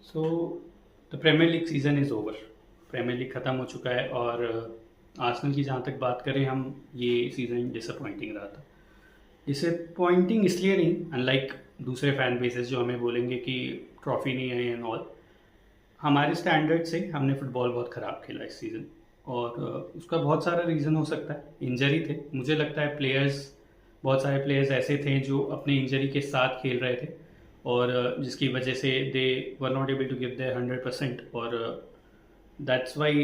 So the premier league season is over. Premier league ख़त्म हो चुका है और आर्सेनल की जहाँ तक बात करें हम, ये सीज़न डिसअपॉइंटिंग रहा था। डिसअपॉइंटिंग इसलिए नहीं, अनलाइक दूसरे फैन बेसेस जो हमें बोलेंगे कि ट्रॉफी नहीं है एंड ऑल। हमारे स्टैंडर्ड से हमने फुटबॉल बहुत ख़राब खेला इस सीज़न। और उसका बहुत सारा रीज़न हो सकता है। इंजरी थे, मुझे लगता है प्लेयर्स, बहुत सारे प्लेयर्स ऐसे थे जो अपने इंजरी के साथ खेल रहे थे और जिसकी वजह से they were not able to give their 100%। और that's why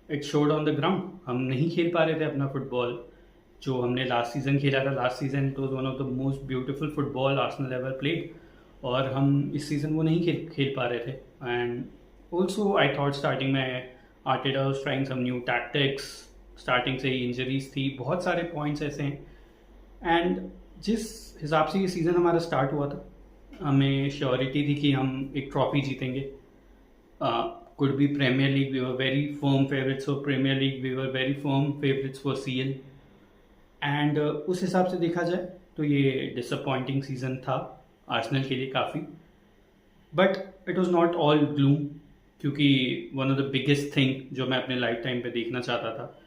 it showed on the ground. हम नहीं खेल पा रहे थे अपना फुटबॉल जो हमने लास्ट सीज़न खेला था। लास्ट सीज़न तो one of the most beautiful football Arsenal ever played, और हम इस सीज़न वो नहीं खेल पा रहे थे। And also I thought starting में Arteta was trying some new tactics. Starting से ही इंजरीज थी, बहुत सारे पॉइंट्स ऐसे हैं। एंड जिस हिसाब से ये सीज़न हमारा स्टार्ट हुआ था, हमें श्योरिटी थी कि हम एक ट्रॉफी जीतेंगे। Could be premier league, we were very firm favourites for premier league, we were very firm favourites for CL. And उस हिसाब से देखा जाए तो ये डिसअपॉइंटिंग सीज़न था आर्सेनल के लिए काफ़ी। But it was not all gloom, क्योंकि one of the biggest thing जो मैं अपने लाइफ टाइम पे देखना चाहता था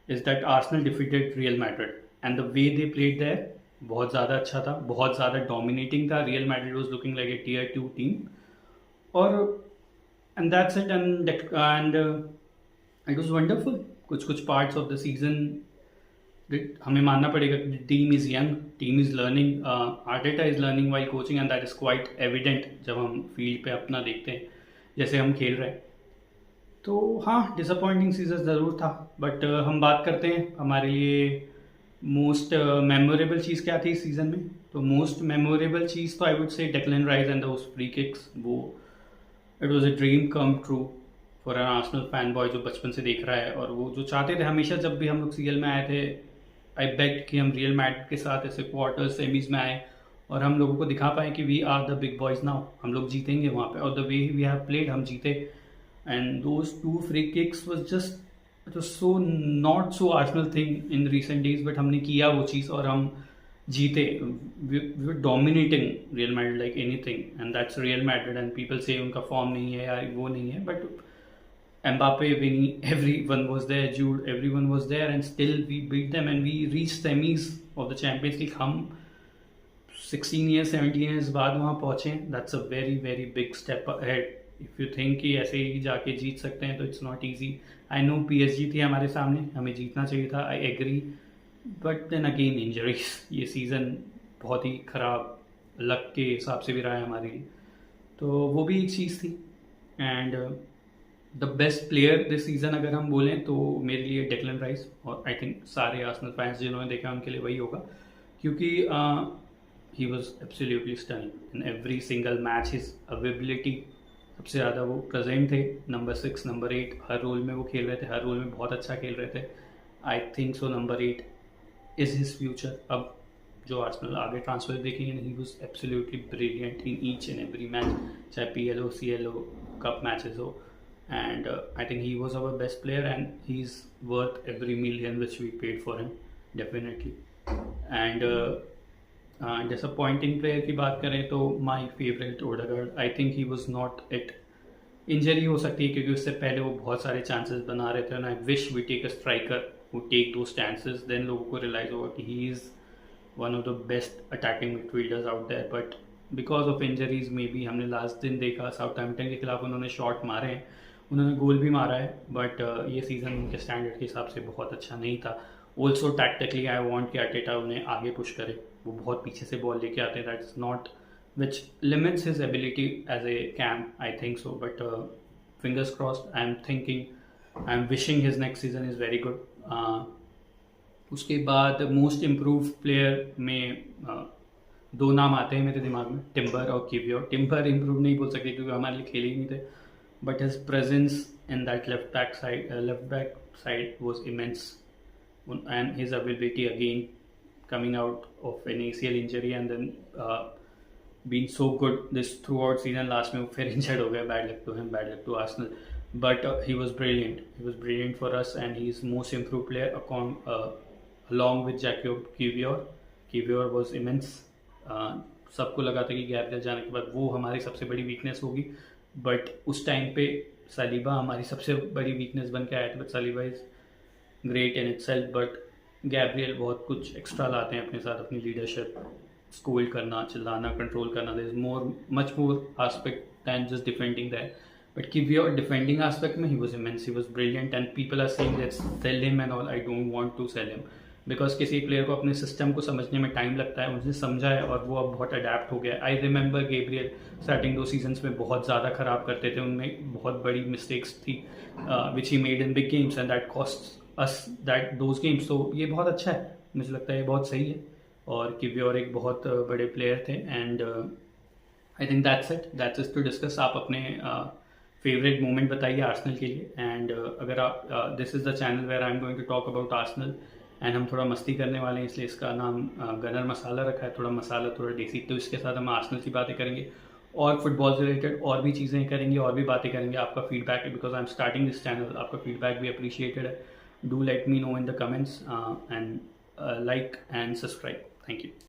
is that Arsenal defeated Real Madrid and the way they played there बहुत ज़्यादा अच्छा था, बहुत ज़्यादा डोमिनेटिंग था। Real Madrid was looking like a tier 2 team. और and that's it. And it was wonderful. कुछ कुछ पार्ट्स ऑफ द सीजन हमें मानना पड़ेगा कि team is young, team is learning, Arteta is learning while coaching, and that is quite evident जब हम field पे अपना देखते हैं जैसे हम खेल रहे हैं। तो हाँ, डिसअपॉइंटिंग सीजन ज़रूर था। बट हम बात करते हैं हमारे लिए मोस्ट मेमोरेबल चीज़ क्या थी इस सीज़न में। तो मोस्ट मेमोरेबल चीज़ तो I would say Declan Rice and those free kicks. वो it was a dream come true for an Arsenal fan boy जो बचपन से देख रहा है, और वो जो चाहते थे हमेशा जब भी हम लोग सीएल में आए थे। आई बेग्ड कि हम रियल मैड्रिड के साथ ऐसे क्वार्टर्स सेमीज में आए और हम लोगों को दिखा पाए कि we are the big boys now, हम लोग जीतेंगे वहाँ पे। और the way we have played, हम जीते। And those two free kicks was just, it was so not so Arsenal thing in recent days, but हमने किया वो चीज़ और हम जीते। We were dominating Real Madrid like anything, and that's Real Madrid. And people से उनका form नहीं है या वो नहीं है, but Mbappe, Vinny, everyone was there, Jude, everyone was there, and still we beat them and we reached semis of the Champions League. हम 16 years, 17 years बाद वहाँ पहुँचे। That's a very very big step ahead. If you think कि ऐसे ही जाके जीत सकते हैं तो it's not easy. I know PSG थी हमारे सामने, हमें जीतना चाहिए था, I agree. But then again injuries, ये सीज़न बहुत ही ख़राब लक के हिसाब से भी रहा है हमारे लिए। तो वो भी एक चीज़ थी। And the best player this season अगर हम बोलें तो मेरे लिए डेक्लन राइस, और आई थिंक सारे आर्सेनल फैंस जिन्होंने देखा उनके लिए वही होगा, क्योंकि he was absolutely stunning in every single match. His availability, सबसे ज़्यादा वो प्रेजेंट थे। नंबर 6, नंबर 8 हर रोल में वो खेल रहे थे, हर रोल में बहुत अच्छा खेल रहे थे। आई think so number 8 is his future. अब जो आर्सेनल आगे ट्रांसफर देखेंगे, he was absolutely brilliant in each and every match, चाहे PL हो, CL हो, कप मैचेस हो। And I think he was our best player and he's worth every million which we paid for him, definitely. And disappointing player की बात करें तो my favorite Odegaard, I think he was not it. Injury हो सकती है क्योंकि उससे पहले वो बहुत सारे चांसेस बना रहे थे, and I wish we take a striker who take those chances, then लोगों को realize होगा कि he is one of the best attacking midfielders out there. But because of injuries, maybe हमने लास्ट दिन देखा साउथहैम्पटन के खिलाफ उन्होंने शॉट मारे हैं, उन्होंने गोल भी मारा है, बट ये सीज़न उनके स्टैंडर्ड के हिसाब से बहुत अच्छा नहीं था। ऑल्सो टैक्टिकली आई वॉन्ट कि आर्टेटा उन्हें आगे पुश करे, वो बहुत पीछे से बॉल लेके आते हैं, that is not which limits his ability as a CAM, I think so. But fingers crossed, I am thinking, I am wishing his next season is very good. उसके बाद मोस्ट इम्प्रूव प्लेयर में दो नाम आते हैं मेरे दिमाग में, टिम्बर और किवियोर। टिम्बर इम्प्रूव नहीं बोल सकते क्योंकि हमारे लिए खेले ही नहीं थे, but his presence in that left back side was immense, and his ability again coming out of an ACL injury and then being so good this throughout season. Last में वो फिर injured हो गया, bad luck to him, bad luck to Arsenal, but he was brilliant for us and he is most improved player along with Jakob Kiwior. Kiwior was immense. सबको लगा था कि Gabriel जाने के बाद वो हमारी सबसे बड़ी वीकनेस होगी, बट उस टाइम पे सालिबा हमारी सबसे बड़ी वीकनेस बन के आया था। But Saliba is great in itself, but Gabriel बहुत कुछ एक्स्ट्रा लाते हैं अपने साथ, अपनी लीडरशिप, स्कोल्ड करना, चिल्लाना, कंट्रोल करना। There is much more aspect than just defending that. But Kiwior defending aspect में he was immense, he was brilliant, and people are saying let's sell him and all. I don't want to sell him because किसी player को अपने system को समझने में time लगता है, उसने समझा है और वो अब बहुत अडेप्ट हो गया। I remember Gabriel starting 2 seasons में बहुत ज़्यादा ख़राब करते थे, उनमें बहुत बड़ी मिस्टेक्स थी which he made in big games and that cost us that those games. तो ये बहुत अच्छा है, मुझे लगता है ये बहुत सही है। और किवियोर एक बहुत बड़े प्लेयर थे and I think that's it to discuss. आप अपने फेवरेट मोमेंट बताइए आर्सेनल के लिए। एंड अगर आप this is the channel where I am going to talk about Arsenal and हम थोड़ा मस्ती करने वाले हैं, इसलिए इसका नाम गनर मसाला रखा है। थोड़ा मसाला, थोड़ा देसी, तो इसके साथ हम आर्सेनल की बातें करेंगे और फुटबॉल से रिलेटेड और भी चीज़ें करेंगे और भी बातें करेंगे। आपका फीडबैक है, because I am starting this channel, आपका फीडबैक भी अप्रिशिएटेड है। Do let me know in the comments and like and subscribe. Thank you.